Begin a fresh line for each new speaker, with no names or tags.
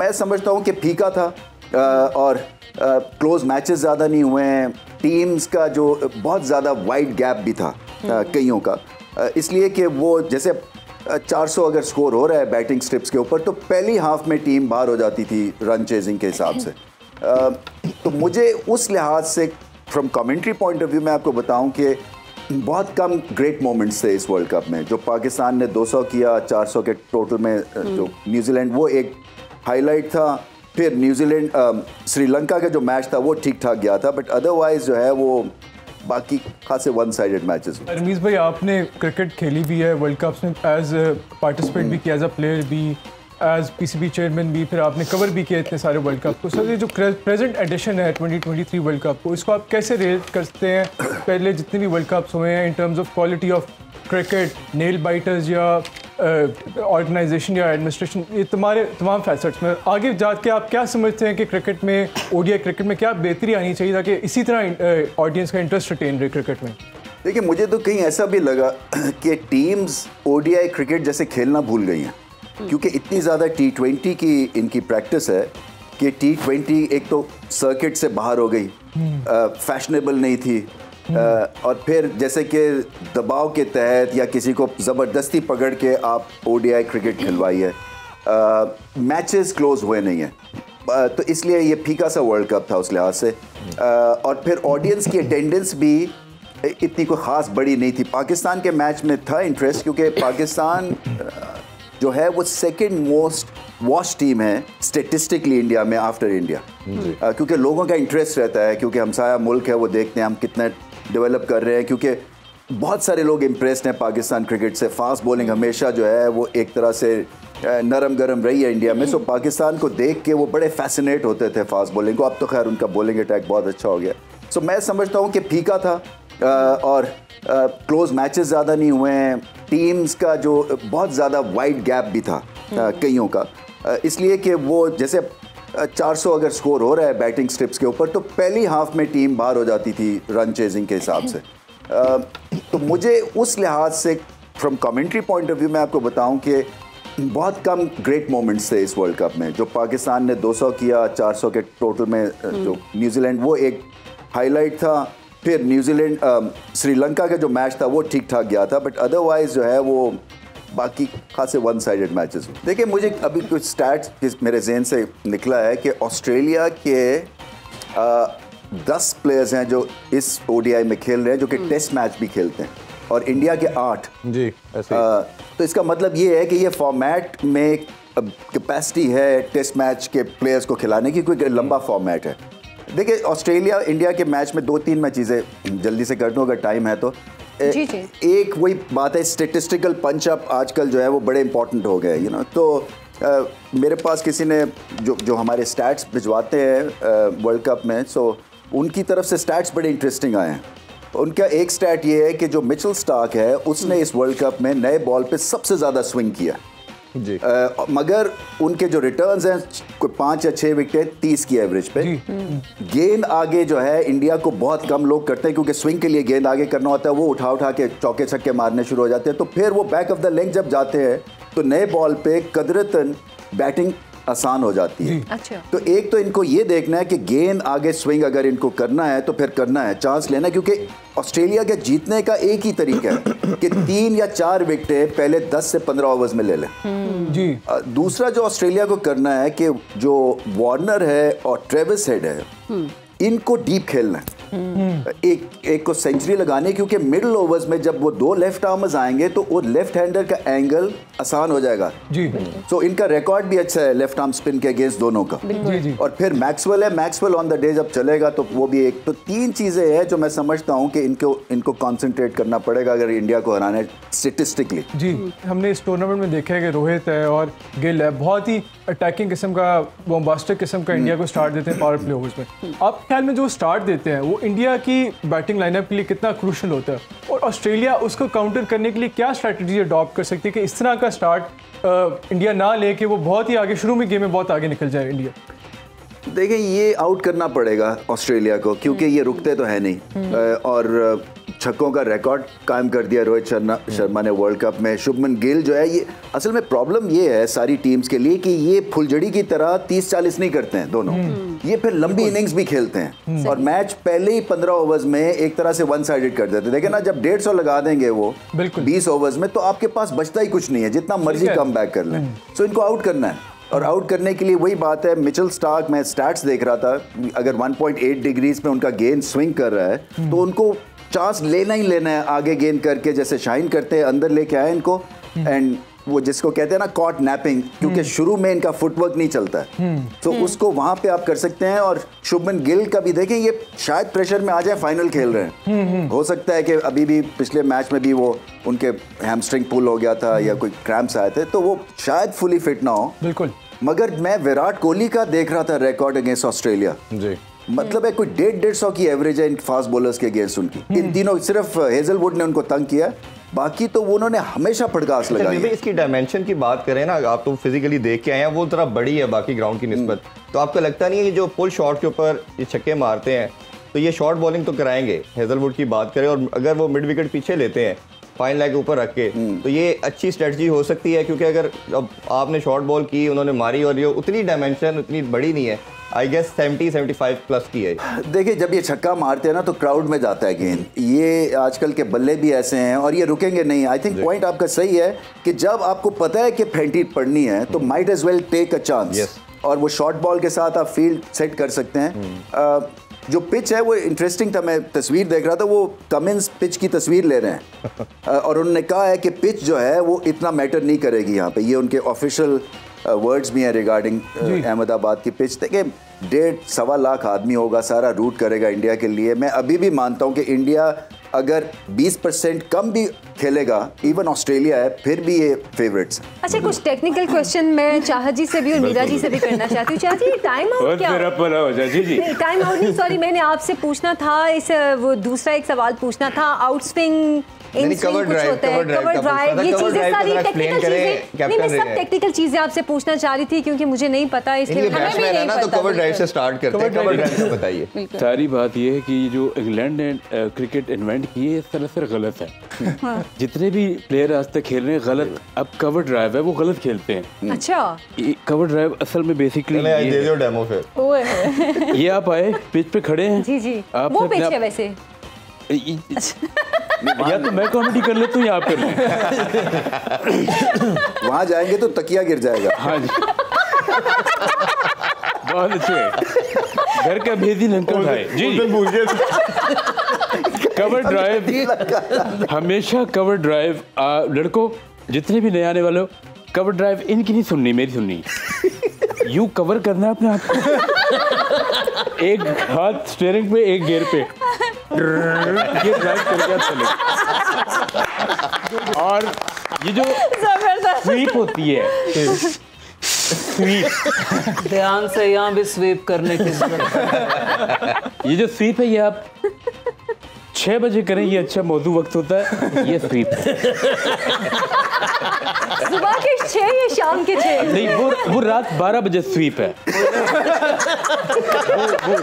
मैं समझता हूँ कि फीका था और क्लोज मैचेस ज़्यादा नहीं हुए हैं, टीम्स का जो बहुत ज़्यादा वाइड गैप भी था कईयों का, इसलिए कि वो जैसे 400 अगर स्कोर हो रहा है बैटिंग स्ट्रिप्स के ऊपर तो पहली हाफ में टीम बाहर हो जाती थी रन चेजिंग के हिसाब से। तो मुझे उस लिहाज से from commentary point of view मैं आपको बताऊं कि बहुत कम ग्रेट मोमेंट्स थे इस वर्ल्ड कप में। जो पाकिस्तान ने 200 किया 400 के टोटल में, जो न्यूजीलैंड वो एक हाईलाइट था, फिर न्यूजीलैंड श्रीलंका का जो मैच था वो ठीक ठाक गया था, बट अदरवाइज जो है वो बाकी खासे वन साइडेड मैचेस।
रमीज़ भाई, आपने क्रिकेट खेली भी है वर्ल्ड कप्स में, एज पार्टिसिपेट भी किया, एज अ प्लेयर भी, एज पीसीबी चेयरमैन भी, फिर आपने कवर भी किया इतने सारे वर्ल्ड कप को। सर, ये जो प्रेजेंट एडिशन है 2023 वर्ल्ड कप को, इसको आप कैसे रेट करते हैं पहले जितने भी वर्ल्ड कप्स हुए हैं in terms of quality of cricket, nail biters या ऑर्गेनाइजेशन या एडमिनिस्ट्रेशन, ये तमाम फैसेट्स में आगे जाके आप क्या समझते हैं कि क्रिकेट में, ओडीआई क्रिकेट में क्या बेहतरी आनी चाहिए ताकि इसी तरह ऑडियंस का इंटरेस्ट रिटेन रहे क्रिकेट में?
देखिए, मुझे तो कहीं ऐसा भी लगा कि टीम्स ओडीआई क्रिकेट जैसे खेलना भूल गई हैं, क्योंकि इतनी ज़्यादा T20 की इनकी प्रैक्टिस है कि T20 एक तो सर्किट से बाहर हो गई, फैशनेबल नहीं थी, और फिर जैसे कि दबाव के तहत या किसी को ज़बरदस्ती पकड़ के आप ओडीआई क्रिकेट खिलवाइए, मैचेस क्लोज हुए नहीं हैं, तो इसलिए ये फीका सा वर्ल्ड कप था उस लिहाज से। और फिर ऑडियंस की अटेंडेंस भी इतनी कोई ख़ास बड़ी नहीं थी। पाकिस्तान के मैच में था इंटरेस्ट, क्योंकि पाकिस्तान जो है वो सेकंड मोस्ट वॉच टीम है स्टेटिस्टिकली इंडिया में आफ्टर इंडिया, क्योंकि लोगों का इंटरेस्ट रहता है, क्योंकि हमसाया मुल्क है, वो देखते हैं हम कितना डेवलप कर रहे हैं, क्योंकि बहुत सारे लोग इम्प्रेस्ड हैं पाकिस्तान क्रिकेट से। फास्ट बॉलिंग हमेशा जो है वो एक तरह से नरम गरम रही है इंडिया में, सो पाकिस्तान को देख के वो बड़े फैसिनेट होते थे फास्ट बॉलिंग को। अब तो खैर उनका बॉलिंग अटैक बहुत अच्छा हो गया। सो मैं समझता हूँ कि फीका था और क्लोज मैचेस ज़्यादा नहीं हुए हैं, टीम्स का जो बहुत ज़्यादा वाइड गैप भी था कईयों का, इसलिए कि वो जैसे 400 अगर स्कोर हो रहा है बैटिंग स्ट्रिप्स के ऊपर तो पहली हाफ में टीम बाहर हो जाती थी रन चेजिंग के हिसाब से। तो मुझे उस लिहाज से from commentary point of view मैं आपको बताऊं कि बहुत कम ग्रेट मोमेंट्स थे इस वर्ल्ड कप में। जो पाकिस्तान ने 200 किया 400 के टोटल में, जो न्यूजीलैंड वो एक हाईलाइट था, फिर न्यूजीलैंड श्रीलंका का जो मैच था वो ठीक ठाक गया था, बट अदरवाइज जो है वो बाकी खासे वन साइडेड मैचेस। देखिए, मुझे अभी कुछ स्टैट्स मेरे जहन से निकला है कि ऑस्ट्रेलिया के 10 प्लेयर्स हैं जो इस ओडीआई में खेल रहे हैं, जो कि टेस्ट मैच भी खेलते हैं, और इंडिया के 8
जी ऐसे
तो इसका मतलब ये है कि ये फॉर्मेट में कैपेसिटी है टेस्ट मैच के प्लेयर्स को खिलाने की, कोई लंबा फॉर्मेट है। देखिए, ऑस्ट्रेलिया इंडिया के मैच में 2-3 मैं चीज़ें जल्दी से कर दूँ अगर टाइम है तो।
जी।
एक वही बात है, स्टेटिस्टिकल पंच अप आजकल जो है वो बड़े इंपॉर्टेंट हो गए, तो मेरे पास किसी ने जो हमारे स्टैट्स भिजवाते हैं वर्ल्ड कप में, सो उनकी तरफ से स्टैट्स बड़े इंटरेस्टिंग आए हैं। उनका एक स्टैट ये है कि जो मिचेल स्टार्क है उसने इस वर्ल्ड कप में नए बॉल पे सबसे ज़्यादा स्विंग किया
जी,
मगर उनके जो रिटर्न्स हैं कोई 5 या 6 विकेट 30 की एवरेज पे। गेंद आगे जो है इंडिया को बहुत कम लोग करते हैं, क्योंकि स्विंग के लिए गेंद आगे करना होता है, वो उठा के चौके छक्के मारने शुरू हो जाते हैं, तो फिर वो बैक ऑफ द लेग जब जाते हैं तो नए बॉल पे कदरतन बैटिंग आसान हो जाती है।
अच्छा।
तो एक तो इनको ये देखना है कि गेंद आगे स्विंग अगर इनको करना है तो फिर करना है, चांस लेना है, क्योंकि ऑस्ट्रेलिया के जीतने का एक ही तरीका है कि 3 या 4 विकेटें पहले 10 से 15 ओवर्स में ले लें।
जी।
दूसरा जो ऑस्ट्रेलिया को करना है कि जो वार्नर है और ट्रेविस हेड है इनको डीप खेलना है, एक को सेंचुरी लगाने, क्योंकि मिडिल ओवर्स में जब वो 2 लेफ्ट आर्मर्स आएंगे तो वो लेफ्ट हैंडर का एंगल आसान हो जाएगा
जी।
सो इनका रिकॉर्ड भी अच्छा है लेफ्ट आर्म स्पिन के अगेंस्ट दोनों का।
जी।
और फिर मैक्सवेल है, मैक्सवेल ऑन द डे जब चलेगा तो वो भी एक, तो 3 चीज़ें हैं जो मैं समझता हूँ कि इनको कॉन्सेंट्रेट करना पड़ेगा अगर इंडिया को हराना है स्टेटिस्टिकली।
जी, हमने इस टूर्नामेंट में देखा है कि रोहित है और गिल है, बहुत ही अटैकिंग किस्म का, बॉम्बास्टिक किस्म का इंडिया को स्टार्ट देते हैं पावर प्ले ओवर्स में। आप ख्याल में जो स्टार्ट देते हैं वो इंडिया की बैटिंग लाइनअप के लिए कितना क्रूशल होता है, और ऑस्ट्रेलिया उसको काउंटर करने के लिए क्या स्ट्रैटेजी अडॉप्ट कर सकती है कि इस तरह का स्टार्ट इंडिया ना ले कि वो बहुत ही आगे, शुरू में गेम में बहुत आगे निकल जाए इंडिया? देखिए,
ये आउट करना पड़ेगा ऑस्ट्रेलिया को, क्योंकि ये रुकते तो है नहीं, और छक्कों का रिकॉर्ड कायम कर दिया रोहित शर्मा ने वर्ल्ड कप में। शुभमन गिल जो है, ये असल में प्रॉब्लम ये है सारी टीम्स के लिए कि ये फुलझड़ी की तरह 30-40 नहीं करते हैं दोनों, ये फिर लंबी इनिंग्स भी खेलते हैं और मैच पहले ही 15 ओवर्स में एक तरह से वन साइडेड कर देते हैं। देखिए ना, जब 150 लगा देंगे वो 20 ओवर्स में, तो आपके पास बचता ही कुछ नहीं है, जितना मर्जी कम बैक कर लें। सो इनको आउट करना है, और आउट करने के लिए वही बात है, मिचेल स्टार्क, मैं स्टैट्स देख रहा था, अगर 1.8 डिग्रीज पे उनका गेंद स्विंग कर रहा है तो उनको चांस लेना ही लेना है आगे गेंद करके, जैसे शाइन करते हैं, अंदर लेके आए इनको, एंड वो जिसको कहते हैं ना कॉट नैपिंग, क्योंकि शुरू में इनका फुटवर्क नहीं चलता है, तो उसको वहां पे आप कर सकते हैं। और शुभमन गिल का भी देखें, ये शायद प्रेशर में आ जाए, फाइनल खेल रहे हैं, हो सकता है कि अभी भी पिछले मैच में भी वो उनके हैमस्ट्रिंग पुल हो गया था या कोई क्रैम्प्स आए थे, तो वो शायद फुली फिट ना हो।
बिल्कुल।
मगर मैं विराट कोहली का देख रहा था रिकॉर्ड अगेंस्ट ऑस्ट्रेलिया जी, मतलब है कोई 150 की एवरेज है इन फास्ट बॉलर्स के अगेंस्ट उनकी। इन तीनों, सिर्फ हेजलवुड ने उनको तंग किया, बाकी तो उन्होंने हमेशा फड़कास लगाई है।
इसकी डायमेंशन की बात करें ना, आप तो फिजिकली देख के आए हैं, वो थोड़ा बड़ी है बाकी ग्राउंड की निस्बत, तो आपको लगता नहीं है कि जो पुल शॉट के ऊपर ये छक्के मारते हैं तो ये शॉर्ट बॉलिंग तो कराएंगे? हेजलवुड की बात करें, और अगर वो मिड विकेट पीछे लेते हैं फाइन लाइन के ऊपर रख के, तो ये अच्छी स्ट्रेटजी हो सकती है, क्योंकि अगर अब आपने शॉर्ट बॉल की, उन्होंने मारी, और ये उतनी डायमेंशन उतनी बड़ी नहीं है, आई गेस 70-75 प्लस की है।
देखिए, जब ये छक्का मारते हैं ना तो क्राउड में जाता है गेंद, ये आजकल के बल्ले भी ऐसे हैं और ये रुकेंगे नहीं। आई थिंक पॉइंट आपका सही है कि जब आपको पता है कि फेंटी पड़नी है तो might as well take a chance, और वो शॉर्ट बॉल के साथ आप फील्ड सेट कर सकते हैं। जो पिच है वो इंटरेस्टिंग था, मैं तस्वीर देख रहा था, वो कमिंस पिच की तस्वीर ले रहे हैं और उन्होंने कहा है कि पिच जो है वो इतना मैटर नहीं करेगी यहाँ पे, ये उनके ऑफिशियल वर्ड्स भी हैं रिगार्डिंग अहमदाबाद की पिच। देखिए, 1.5-1.25 लाख आदमी होगा, सारा रूट करेगा इंडिया के लिए। मैं अभी भी मानता हूँ कि इंडिया अगर 20% कम भी खेलेगा, इवन ऑस्ट्रेलिया है, फिर भी ये फेवरेट्स।
अच्छा, कुछ टेक्निकल क्वेश्चन मैं चाहत जी से भी और मीरा जी से भी करना चाहती हूँ। चाहत जी, टाइम आउट क्या? टाइम आउट नहीं, सॉरी, मैंने आपसे पूछना था, इस वो दूसरा एक सवाल पूछना था, आउट स्विंग,
कवर ड्राइव,
ये चीजें सारी टेक्निकल चीजें, नहीं, मैं सब टेक्निकल चीजें आपसे पूछना चाह रही थी क्योंकि मुझे नहीं पता, इसलिए हमें भी नहीं पता।
तो कवर ड्राइव से स्टार्ट करते हैं, कवर ड्राइव से बताइए।
सारी बात ये है कि जो इंग्लैंड ने क्रिकेट इन्वेंट की है, इस तरह से गलत है। जितने भी प्लेयर आज तक खेल रहे हैं गलत, अब कवर ड्राइव है वो गलत खेलते हैं।
अच्छा,
कवर ड्राइव असल में बेसिकली
दे दो डेमो फिर।
ये आप आए, पिच पे खड़े हैं
जी जी, वो पिच है वैसे,
या तो मैं कॉमेडी कर लेता हूँ या आप कर लें।
वहां जाएंगे तो तकिया गिर जाएगा। हाँ जी,
बहुत अच्छे, घर का भेदी लंका है जी। कवर ड्राइव, हमेशा कवर ड्राइव, लड़कों जितने भी नए आने वाले हो, कवर ड्राइव इनकी नहीं सुननी, मेरी सुननी। यू कवर करना है अपने आप को, एक हाथ स्टीयरिंग पे, एक गियर पे, ये ड्राइव करके चले। और ये जो स्वीप होती है, स्वीप,
ध्यान से यहाँ भी स्वीप करने की जरूरत।
ये जो स्वीप है, ये आप 6 बजे करें, ये अच्छा मौजू वक्त होता है, ये स्वीप है।
सुबह के 6 या शाम के 6?
नहीं, वो रात 12 बजे स्वीप है। वो